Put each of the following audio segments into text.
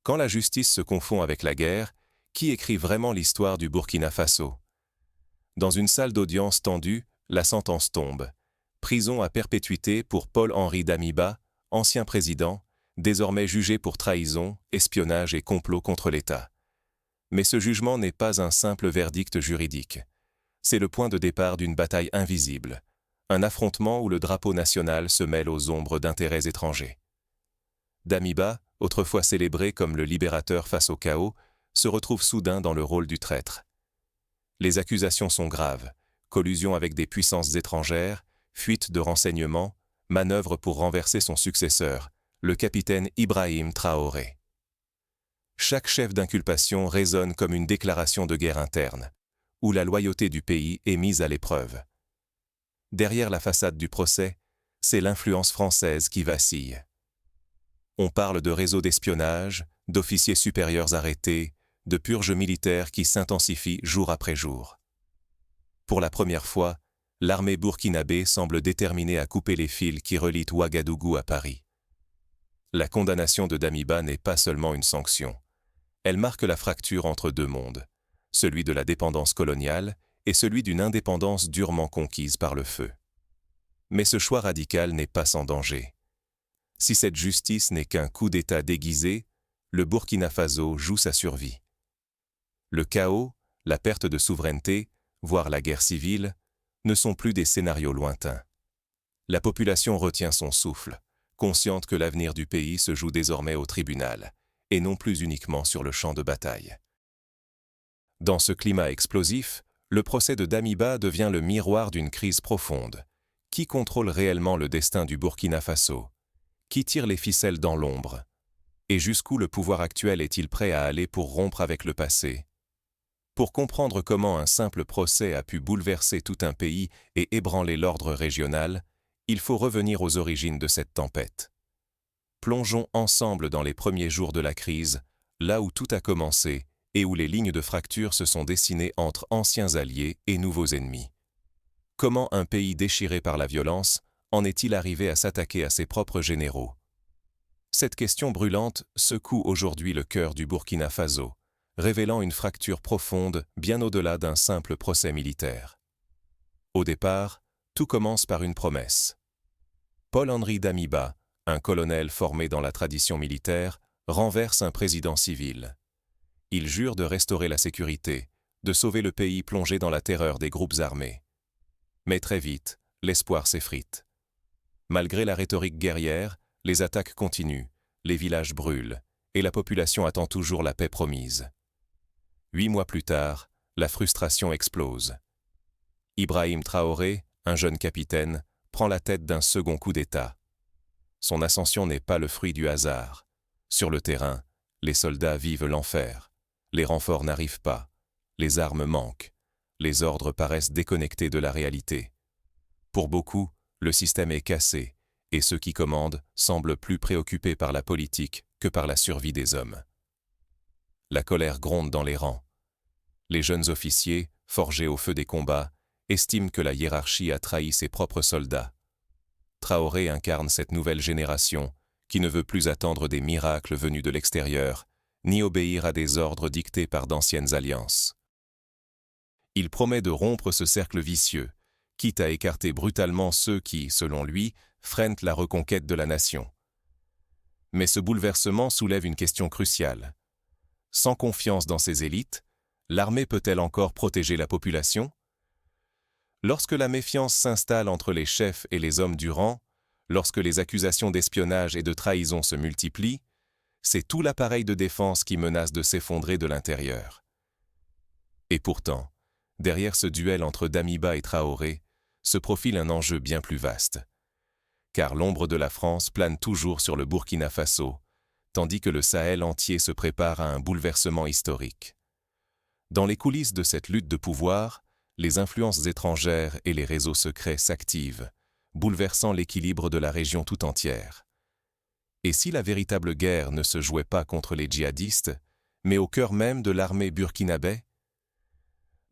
Quand la justice se confond avec la guerre, qui écrit vraiment l'histoire du Burkina Faso? Dans une salle d'audience tendue, la sentence tombe. Prison à perpétuité pour Paul-Henri Damiba, ancien président, désormais jugé pour trahison, espionnage et complot contre l'État. Mais ce jugement n'est pas un simple verdict juridique. C'est le point de départ d'une bataille invisible, un affrontement où le drapeau national se mêle aux ombres d'intérêts étrangers. Damiba, autrefois célébré comme le libérateur face au chaos, se retrouve soudain dans le rôle du traître. Les accusations sont graves: collusion avec des puissances étrangères, fuite de renseignements, manœuvre pour renverser son successeur, le capitaine Ibrahim Traoré. Chaque chef d'inculpation résonne comme une déclaration de guerre interne, où la loyauté du pays est mise à l'épreuve. Derrière la façade du procès, c'est l'influence française qui vacille. On parle de réseaux d'espionnage, d'officiers supérieurs arrêtés, de purges militaires qui s'intensifient jour après jour. Pour la première fois, l'armée burkinabé semble déterminée à couper les fils qui relient Ouagadougou à Paris. La condamnation de Damiba n'est pas seulement une sanction. Elle marque la fracture entre deux mondes, celui de la dépendance coloniale et celui d'une indépendance durement conquise par le feu. Mais ce choix radical n'est pas sans danger. Si cette justice n'est qu'un coup d'État déguisé, le Burkina Faso joue sa survie. Le chaos, la perte de souveraineté, voire la guerre civile, ne sont plus des scénarios lointains. La population retient son souffle, consciente que l'avenir du pays se joue désormais au tribunal, et non plus uniquement sur le champ de bataille. Dans ce climat explosif, le procès de Damiba devient le miroir d'une crise profonde. Qui contrôle réellement le destin du Burkina Faso? Qui tire les ficelles dans l'ombre? Et jusqu'où le pouvoir actuel est-il prêt à aller pour rompre avec le passé? Pour comprendre comment un simple procès a pu bouleverser tout un pays et ébranler l'ordre régional, il faut revenir aux origines de cette tempête. Plongeons ensemble dans les premiers jours de la crise, là où tout a commencé et où les lignes de fracture se sont dessinées entre anciens alliés et nouveaux ennemis. Comment un pays déchiré par la violence en est-il arrivé à s'attaquer à ses propres généraux? Cette question brûlante secoue aujourd'hui le cœur du Burkina Faso, révélant une fracture profonde bien au-delà d'un simple procès militaire. Au départ, tout commence par une promesse. Paul-Henri Damiba, un colonel formé dans la tradition militaire, renverse un président civil. Il jure de restaurer la sécurité, de sauver le pays plongé dans la terreur des groupes armés. Mais très vite, l'espoir s'effrite. Malgré la rhétorique guerrière, les attaques continuent, les villages brûlent, et la population attend toujours la paix promise. 8 mois plus tard, la frustration explose. Ibrahim Traoré, un jeune capitaine, prend la tête d'un second coup d'État. Son ascension n'est pas le fruit du hasard. Sur le terrain, les soldats vivent l'enfer. Les renforts n'arrivent pas. Les armes manquent. Les ordres paraissent déconnectés de la réalité. Pour beaucoup, le système est cassé, et ceux qui commandent semblent plus préoccupés par la politique que par la survie des hommes. La colère gronde dans les rangs. Les jeunes officiers, forgés au feu des combats, estiment que la hiérarchie a trahi ses propres soldats. Traoré incarne cette nouvelle génération qui ne veut plus attendre des miracles venus de l'extérieur, ni obéir à des ordres dictés par d'anciennes alliances. Il promet de rompre ce cercle vicieux, quitte à écarter brutalement ceux qui, selon lui, freinent la reconquête de la nation. Mais ce bouleversement soulève une question cruciale. Sans confiance dans ses élites, l'armée peut-elle encore protéger la population? Lorsque la méfiance s'installe entre les chefs et les hommes du rang, lorsque les accusations d'espionnage et de trahison se multiplient, c'est tout l'appareil de défense qui menace de s'effondrer de l'intérieur. Et pourtant, derrière ce duel entre Damiba et Traoré, se profile un enjeu bien plus vaste. Car l'ombre de la France plane toujours sur le Burkina Faso, tandis que le Sahel entier se prépare à un bouleversement historique. Dans les coulisses de cette lutte de pouvoir, les influences étrangères et les réseaux secrets s'activent, bouleversant l'équilibre de la région tout entière. Et si la véritable guerre ne se jouait pas contre les djihadistes, mais au cœur même de l'armée burkinabé?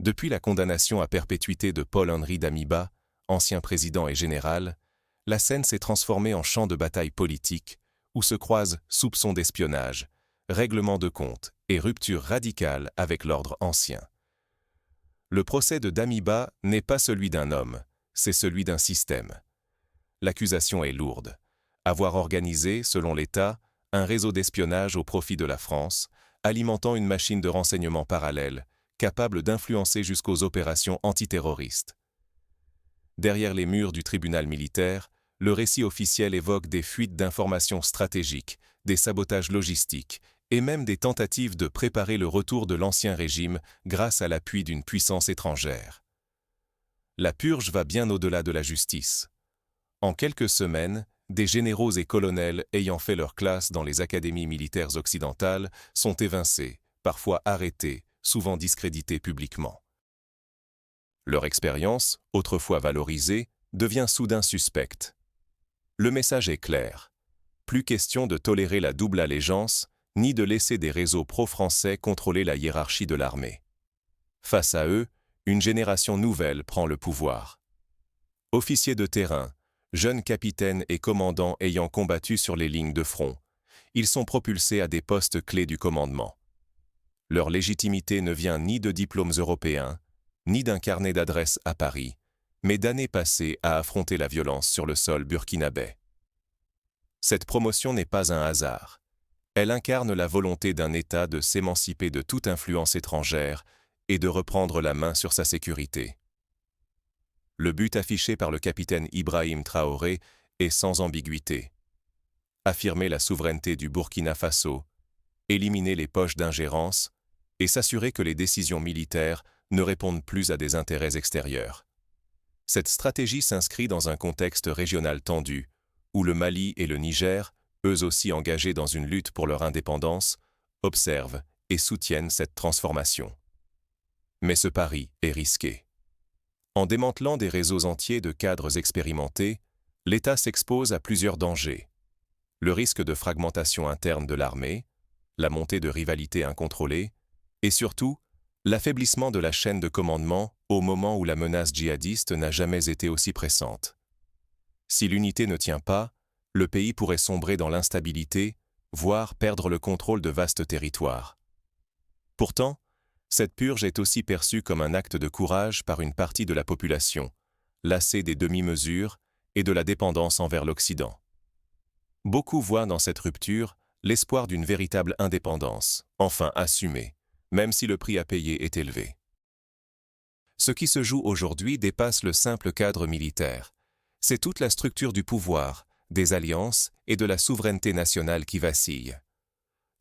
Depuis la condamnation à perpétuité de Paul-Henri Damiba, ancien président et général, la scène s'est transformée en champ de bataille politique, où se croisent soupçons d'espionnage, règlement de compte et rupture radicale avec l'ordre ancien. Le procès de Damiba n'est pas celui d'un homme, c'est celui d'un système. L'accusation est lourde. Avoir organisé, selon l'État, un réseau d'espionnage au profit de la France, alimentant une machine de renseignement parallèle, capable d'influencer jusqu'aux opérations antiterroristes. Derrière les murs du tribunal militaire, le récit officiel évoque des fuites d'informations stratégiques, des sabotages logistiques et même des tentatives de préparer le retour de l'ancien régime grâce à l'appui d'une puissance étrangère. La purge va bien au-delà de la justice. En quelques semaines, des généraux et colonels ayant fait leur classe dans les académies militaires occidentales sont évincés, parfois arrêtés, souvent discrédités publiquement. Leur expérience, autrefois valorisée, devient soudain suspecte. Le message est clair. Plus question de tolérer la double allégeance, ni de laisser des réseaux pro-français contrôler la hiérarchie de l'armée. Face à eux, une génération nouvelle prend le pouvoir. Officiers de terrain, jeunes capitaines et commandants ayant combattu sur les lignes de front, ils sont propulsés à des postes clés du commandement. Leur légitimité ne vient ni de diplômes européens, ni d'un carnet d'adresses à Paris, mais d'années passées à affronter la violence sur le sol burkinabé. Cette promotion n'est pas un hasard. Elle incarne la volonté d'un État de s'émanciper de toute influence étrangère et de reprendre la main sur sa sécurité. Le but affiché par le capitaine Ibrahim Traoré est sans ambiguïté. Affirmer la souveraineté du Burkina Faso, éliminer les poches d'ingérence et s'assurer que les décisions militaires ne répondent plus à des intérêts extérieurs. Cette stratégie s'inscrit dans un contexte régional tendu, où le Mali et le Niger, eux aussi engagés dans une lutte pour leur indépendance, observent et soutiennent cette transformation. Mais ce pari est risqué. En démantelant des réseaux entiers de cadres expérimentés, l'État s'expose à plusieurs dangers. Le risque de fragmentation interne de l'armée, la montée de rivalités incontrôlées, et surtout, l'affaiblissement de la chaîne de commandement au moment où la menace djihadiste n'a jamais été aussi pressante. Si l'unité ne tient pas, le pays pourrait sombrer dans l'instabilité, voire perdre le contrôle de vastes territoires. Pourtant, cette purge est aussi perçue comme un acte de courage par une partie de la population, lassée des demi-mesures et de la dépendance envers l'Occident. Beaucoup voient dans cette rupture l'espoir d'une véritable indépendance, enfin assumée, même si le prix à payer est élevé. Ce qui se joue aujourd'hui dépasse le simple cadre militaire. C'est toute la structure du pouvoir, des alliances et de la souveraineté nationale qui vacille.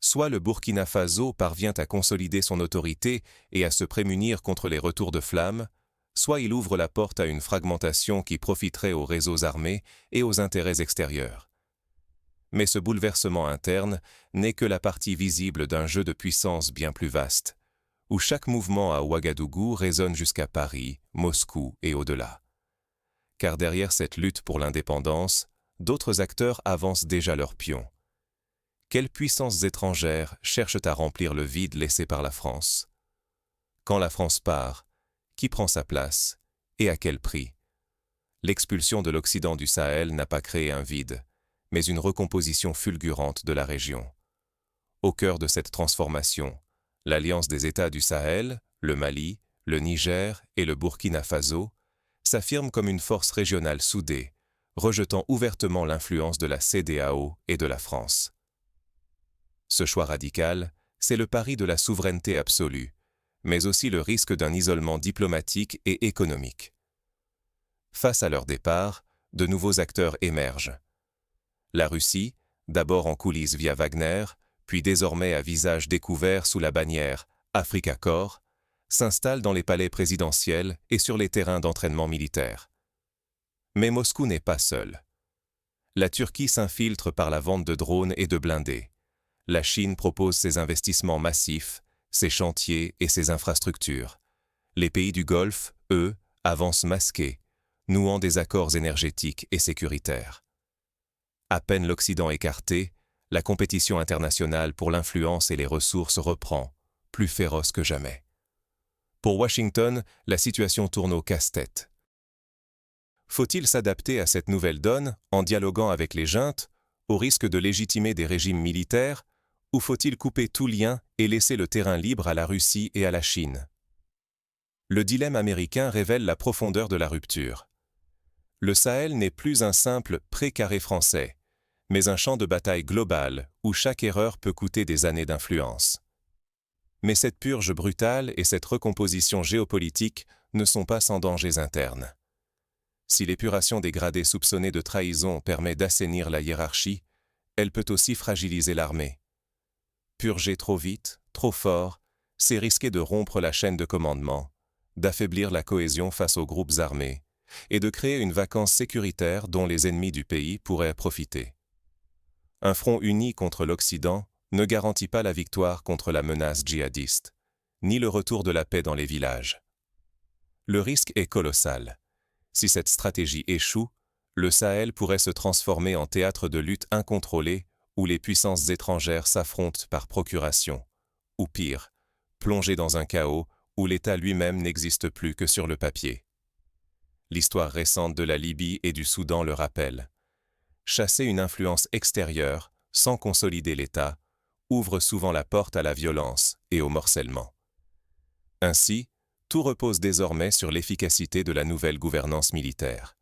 Soit le Burkina Faso parvient à consolider son autorité et à se prémunir contre les retours de flamme, soit il ouvre la porte à une fragmentation qui profiterait aux réseaux armés et aux intérêts extérieurs. Mais ce bouleversement interne n'est que la partie visible d'un jeu de puissance bien plus vaste, où chaque mouvement à Ouagadougou résonne jusqu'à Paris, Moscou et au-delà. Car derrière cette lutte pour l'indépendance, d'autres acteurs avancent déjà leurs pions. Quelles puissances étrangères cherchent à remplir le vide laissé par la France? Quand la France part, qui prend sa place et à quel prix? L'expulsion de l'Occident du Sahel n'a pas créé un vide, mais une recomposition fulgurante de la région. Au cœur de cette transformation, l'Alliance des États du Sahel, le Mali, le Niger et le Burkina Faso s'affirme comme une force régionale soudée, rejetant ouvertement l'influence de la CEDEAO et de la France. Ce choix radical, c'est le pari de la souveraineté absolue, mais aussi le risque d'un isolement diplomatique et économique. Face à leur départ, de nouveaux acteurs émergent. La Russie, d'abord en coulisses via Wagner, puis désormais à visage découvert sous la bannière Africa Corps, s'installe dans les palais présidentiels et sur les terrains d'entraînement militaire. Mais Moscou n'est pas seul. La Turquie s'infiltre par la vente de drones et de blindés. La Chine propose ses investissements massifs, ses chantiers et ses infrastructures. Les pays du Golfe, eux, avancent masqués, nouant des accords énergétiques et sécuritaires. À peine l'Occident écarté, la compétition internationale pour l'influence et les ressources reprend, plus féroce que jamais. Pour Washington, la situation tourne au casse-tête. Faut-il s'adapter à cette nouvelle donne en dialoguant avec les juntes, au risque de légitimer des régimes militaires, Ou faut-il couper tout lien et laisser le terrain libre à la Russie et à la Chine? Le dilemme américain révèle la profondeur de la rupture. Le Sahel n'est plus un simple précaré français, mais un champ de bataille global où chaque erreur peut coûter des années d'influence. Mais cette purge brutale et cette recomposition géopolitique ne sont pas sans dangers internes. Si l'épuration des gradés soupçonnés de trahison permet d'assainir la hiérarchie, elle peut aussi fragiliser l'armée. Purger trop vite, trop fort, c'est risquer de rompre la chaîne de commandement, d'affaiblir la cohésion face aux groupes armés, et de créer une vacance sécuritaire dont les ennemis du pays pourraient profiter. Un front uni contre l'Occident ne garantit pas la victoire contre la menace djihadiste, ni le retour de la paix dans les villages. Le risque est colossal. Si cette stratégie échoue, le Sahel pourrait se transformer en théâtre de lutte incontrôlée où les puissances étrangères s'affrontent par procuration, ou pire, plonger dans un chaos où l'État lui-même n'existe plus que sur le papier. L'histoire récente de la Libye et du Soudan le rappelle. Chasser une influence extérieure, sans consolider l'État, ouvre souvent la porte à la violence et au morcellement. Ainsi, tout repose désormais sur l'efficacité de la nouvelle gouvernance militaire.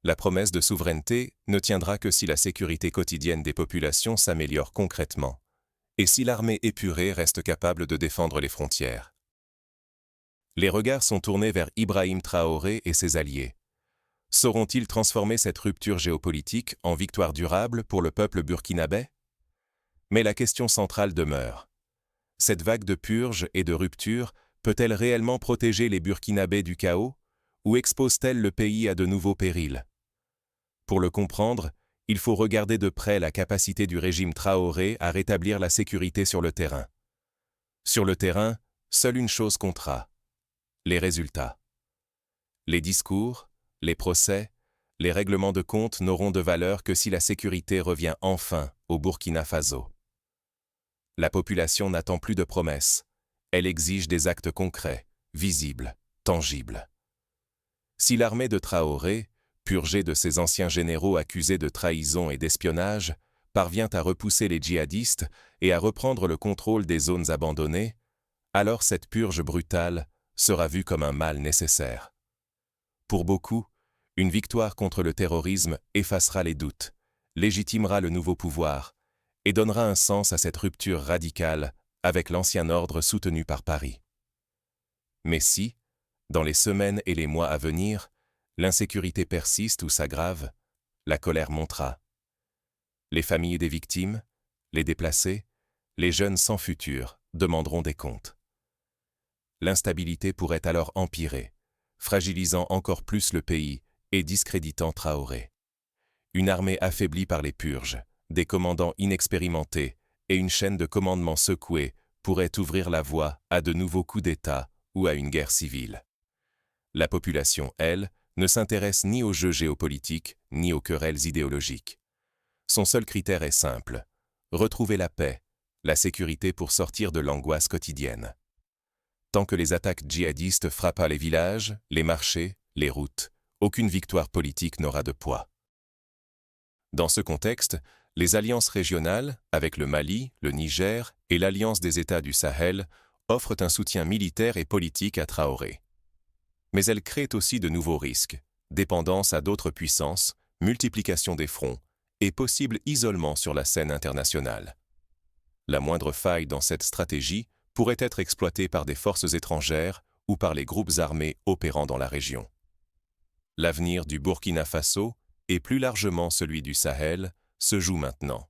La promesse de souveraineté ne tiendra que si la sécurité quotidienne des populations s'améliore concrètement, et si l'armée épurée reste capable de défendre les frontières. Les regards sont tournés vers Ibrahim Traoré et ses alliés. Sauront-ils transformer cette rupture géopolitique en victoire durable pour le peuple burkinabé? Mais la question centrale demeure. Cette vague de purge et de rupture peut-elle réellement protéger les Burkinabés du chaos, ou expose-t-elle le pays à de nouveaux périls? Pour le comprendre, il faut regarder de près la capacité du régime Traoré à rétablir la sécurité sur le terrain. Sur le terrain, seule une chose comptera: les résultats. Les discours, les procès, les règlements de compte n'auront de valeur que si la sécurité revient enfin au Burkina Faso. La population n'attend plus de promesses, elle exige des actes concrets, visibles, tangibles. Si l'armée de Traoré, purgée de ses anciens généraux accusés de trahison et d'espionnage, parvient à repousser les djihadistes et à reprendre le contrôle des zones abandonnées, alors cette purge brutale sera vue comme un mal nécessaire. Pour beaucoup, une victoire contre le terrorisme effacera les doutes, légitimera le nouveau pouvoir et donnera un sens à cette rupture radicale avec l'ancien ordre soutenu par Paris. Mais si, dans les semaines et les mois à venir, l'insécurité persiste ou s'aggrave, la colère montera. Les familles des victimes, les déplacés, les jeunes sans futur demanderont des comptes. L'instabilité pourrait alors empirer, fragilisant encore plus le pays et discréditant Traoré. Une armée affaiblie par les purges, des commandants inexpérimentés et une chaîne de commandement secouée pourraient ouvrir la voie à de nouveaux coups d'État ou à une guerre civile. La population, elle, ne s'intéresse ni aux jeux géopolitiques ni aux querelles idéologiques. Son seul critère est simple: retrouver la paix, la sécurité pour sortir de l'angoisse quotidienne. Tant que les attaques djihadistes frappent les villages, les marchés, les routes, aucune victoire politique n'aura de poids. Dans ce contexte, les alliances régionales, avec le Mali, le Niger et l'Alliance des États du Sahel, offrent un soutien militaire et politique à Traoré. Mais elles créent aussi de nouveaux risques, dépendance à d'autres puissances, multiplication des fronts et possible isolement sur la scène internationale. La moindre faille dans cette stratégie pourrait être exploitée par des forces étrangères ou par les groupes armés opérant dans la région. L'avenir du Burkina Faso, et plus largement celui du Sahel, se joue maintenant.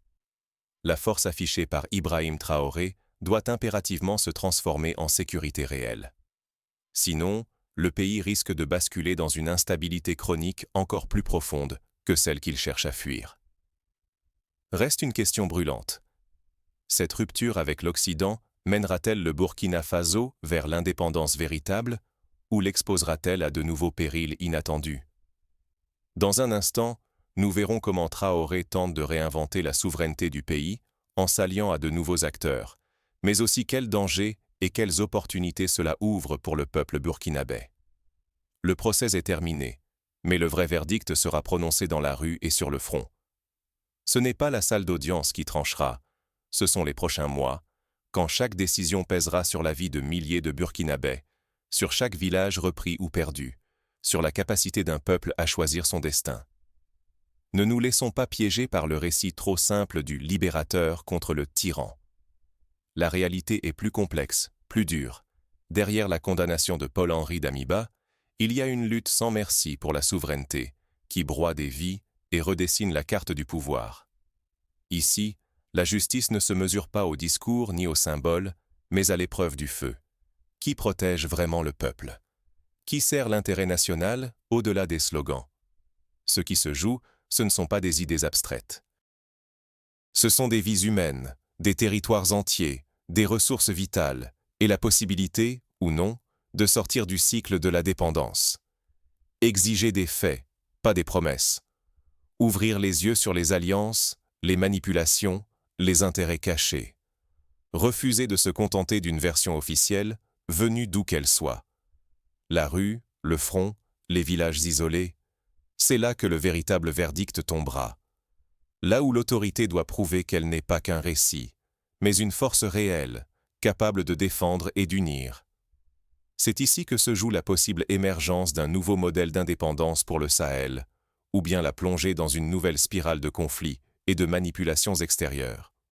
La force affichée par Ibrahim Traoré doit impérativement se transformer en sécurité réelle. Sinon, le pays risque de basculer dans une instabilité chronique encore plus profonde que celle qu'il cherche à fuir. Reste une question brûlante. Cette rupture avec l'Occident mènera-t-elle le Burkina Faso vers l'indépendance véritable ou l'exposera-t-elle à de nouveaux périls inattendus? Dans un instant, nous verrons comment Traoré tente de réinventer la souveraineté du pays en s'alliant à de nouveaux acteurs, mais aussi quels dangers et quelles opportunités cela ouvre pour le peuple burkinabé. Le procès est terminé, mais le vrai verdict sera prononcé dans la rue et sur le front. Ce n'est pas la salle d'audience qui tranchera, ce sont les prochains mois, quand chaque décision pèsera sur la vie de milliers de Burkinabés, sur chaque village repris ou perdu, sur la capacité d'un peuple à choisir son destin. Ne nous laissons pas piéger par le récit trop simple du libérateur contre le tyran. La réalité est plus complexe, plus dure. Derrière la condamnation de Paul-Henri Damiba, il y a une lutte sans merci pour la souveraineté, qui broie des vies et redessine la carte du pouvoir. Ici, la justice ne se mesure pas au discours ni aux symboles, mais à l'épreuve du feu. Qui protège vraiment le peuple? Qui sert l'intérêt national au-delà des slogans? Ce qui se joue, ce ne sont pas des idées abstraites. Ce sont des vies humaines, des territoires entiers, des ressources vitales, et la possibilité, ou non, de sortir du cycle de la dépendance. Exiger des faits, pas des promesses. Ouvrir les yeux sur les alliances, les manipulations, les intérêts cachés. Refuser de se contenter d'une version officielle, venue d'où qu'elle soit. La rue, le front, les villages isolés, c'est là que le véritable verdict tombera. Là où l'autorité doit prouver qu'elle n'est pas qu'un récit, mais une force réelle, capable de défendre et d'unir. C'est ici que se joue la possible émergence d'un nouveau modèle d'indépendance pour le Sahel, ou bien la plongée dans une nouvelle spirale de conflits et de manipulations extérieures.